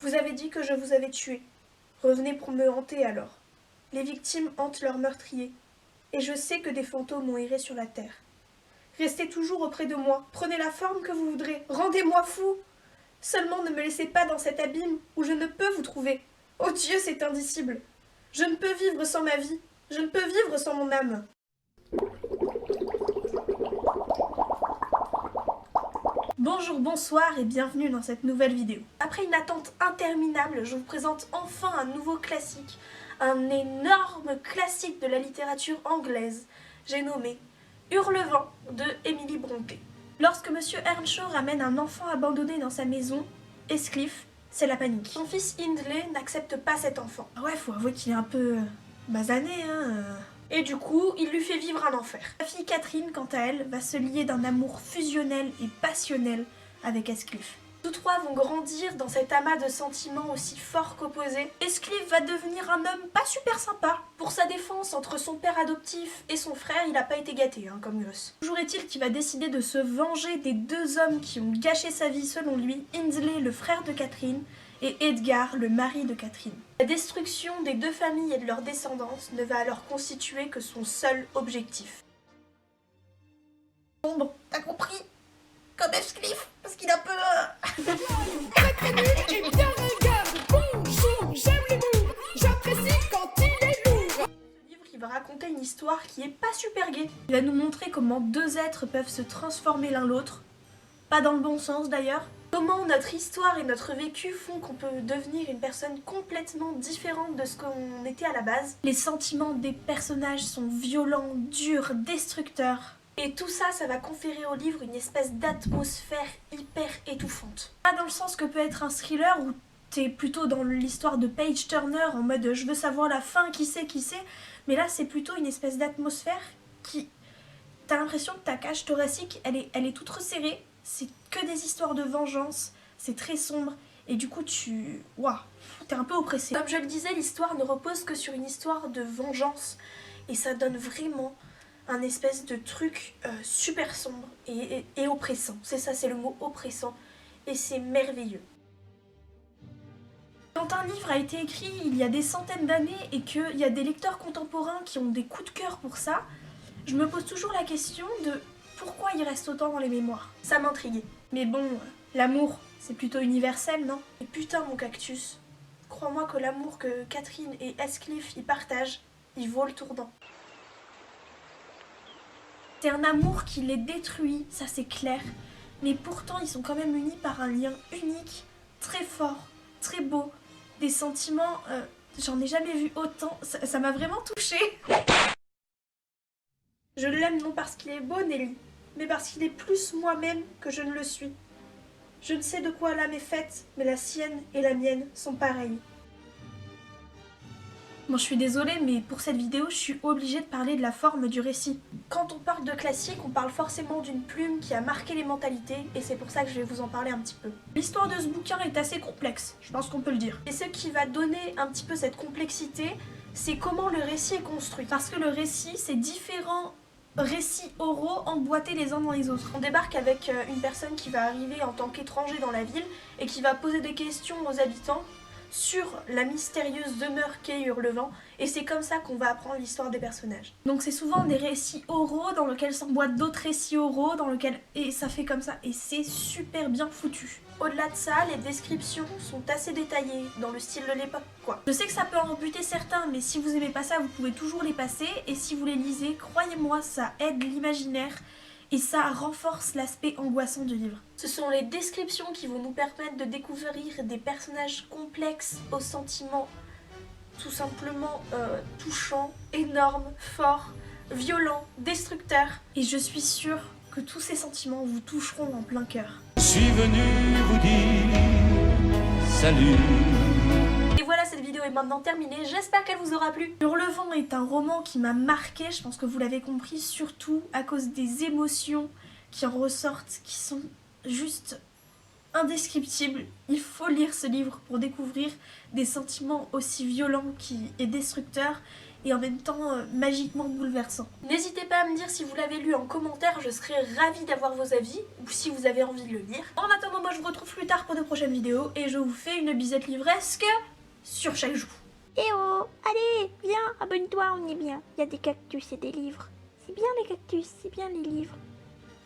Vous avez dit que je vous avais tué. Revenez pour me hanter alors. Les victimes hantent leurs meurtriers. Et je sais que des fantômes ont erré sur la terre. Restez toujours auprès de moi. Prenez la forme que vous voudrez. Rendez-moi fou. Seulement ne me laissez pas dans cet abîme où je ne peux vous trouver. Oh Dieu, c'est indicible. Je ne peux vivre sans ma vie. Je ne peux vivre sans mon âme. Bonjour, bonsoir et bienvenue dans cette nouvelle vidéo. Après une attente interminable, je vous présente enfin un nouveau classique, un énorme classique de la littérature anglaise. J'ai nommé Hurlevent de Emily Brontë. Lorsque Monsieur Earnshaw ramène un enfant abandonné dans sa maison, Heathcliff, c'est la panique. Son fils Hindley n'accepte pas cet enfant. Ouais, faut avouer qu'il est un peu basané, Et du coup, il lui fait vivre un enfer. Sa fille Catherine, quant à elle, va se lier d'un amour fusionnel et passionnel avec Heathcliff. Tous trois vont grandir dans cet amas de sentiments aussi forts qu'opposés. Heathcliff va devenir un homme pas super sympa. Pour sa défense, entre son père adoptif et son frère, il a pas été gâté, comme gosse. Toujours est-il qu'il va décider de se venger des deux hommes qui ont gâché sa vie selon lui, Hindley, le frère de Catherine, et Edgar, le mari de Catherine. La destruction des deux familles et de leur descendance ne va alors constituer que son seul objectif. Bon, t'as compris? Comme Heathcliff, parce qu'il a un peu... Très nul et bien regarde. Bonjour, j'aime l'humour. J'apprécie quand il est lourd. Ce livre, il va raconter une histoire qui est pas super gaie. Il va nous montrer comment deux êtres peuvent se transformer l'un l'autre. Pas dans le bon sens d'ailleurs. Comment notre histoire et notre vécu font qu'on peut devenir une personne complètement différente de ce qu'on était à la base. Les sentiments des personnages sont violents, durs, destructeurs. Et tout ça, ça va conférer au livre une espèce d'atmosphère hyper étouffante. Pas dans le sens que peut être un thriller où t'es plutôt dans l'histoire de Page Turner en mode je veux savoir la fin, qui c'est, mais là c'est plutôt une espèce d'atmosphère qui... T'as l'impression que ta cage thoracique, elle est toute resserrée. C'est que des histoires de vengeance, c'est très sombre, et du coup t'es un peu oppressé. Comme je le disais, l'histoire ne repose que sur une histoire de vengeance, et ça donne vraiment un espèce de truc super sombre et oppressant. C'est ça, c'est le mot oppressant, et c'est merveilleux. Quand un livre a été écrit il y a des centaines d'années, et qu'il y a des lecteurs contemporains qui ont des coups de cœur pour ça, je me pose toujours la question de pourquoi il reste autant dans les mémoires. Ça m'intriguait. Mais bon, l'amour, c'est plutôt universel, non? Et putain, mon cactus, crois-moi que l'amour que Catherine et Heathcliff y partagent, il vaut le tournant. C'est un amour qui les détruit, ça c'est clair, mais pourtant ils sont quand même unis par un lien unique, très fort, très beau, des sentiments, j'en ai jamais vu autant, ça m'a vraiment touchée. Je l'aime non parce qu'il est beau, Nelly, mais parce qu'il est plus moi-même que je ne le suis. Je ne sais de quoi l'âme est faite, mais la sienne et la mienne sont pareilles. Bon, je suis désolée, mais pour cette vidéo, je suis obligée de parler de la forme du récit. Quand on parle de classique, on parle forcément d'une plume qui a marqué les mentalités, et c'est pour ça que je vais vous en parler un petit peu. L'histoire de ce bouquin est assez complexe, je pense qu'on peut le dire. Et ce qui va donner un petit peu cette complexité, c'est comment le récit est construit. Parce que le récit, c'est différents récits oraux emboîtés les uns dans les autres. On débarque avec une personne qui va arriver en tant qu'étranger dans la ville et qui va poser des questions aux habitants sur la mystérieuse demeure qu'est Hurlevent, et c'est comme ça qu'on va apprendre l'histoire des personnages. Donc c'est souvent des récits oraux dans lesquels s'emboîtent d'autres récits oraux, et ça fait comme ça, et c'est super bien foutu. Au-delà de ça, les descriptions sont assez détaillées, dans le style de l'époque, quoi. Je sais que ça peut en rebuter certains, mais si vous aimez pas ça, vous pouvez toujours les passer, et si vous les lisez, croyez-moi, ça aide l'imaginaire, et ça renforce l'aspect angoissant du livre. Ce sont les descriptions qui vont nous permettre de découvrir des personnages complexes aux sentiments tout simplement touchants, énormes, forts, violents, destructeurs. Et je suis sûre que tous ces sentiments vous toucheront en plein cœur. Je suis venu vous dire salut. Et voilà, cette vidéo est maintenant terminée, j'espère qu'elle vous aura plu. Hurlevent est un roman qui m'a marqué, je pense que vous l'avez compris, surtout à cause des émotions qui en ressortent, qui sont juste indescriptibles. Il faut lire ce livre pour découvrir des sentiments aussi violents et destructeurs, et en même temps magiquement bouleversant. N'hésitez pas à me dire si vous l'avez lu en commentaire, je serais ravie d'avoir vos avis, ou si vous avez envie de le lire. En attendant, moi je vous retrouve plus tard pour de prochaines vidéos, et je vous fais une bisette livresque sur chaque joue. Eh oh, allez, viens, abonne-toi, on est bien. Il y a des cactus et des livres. C'est bien les cactus, c'est bien les livres.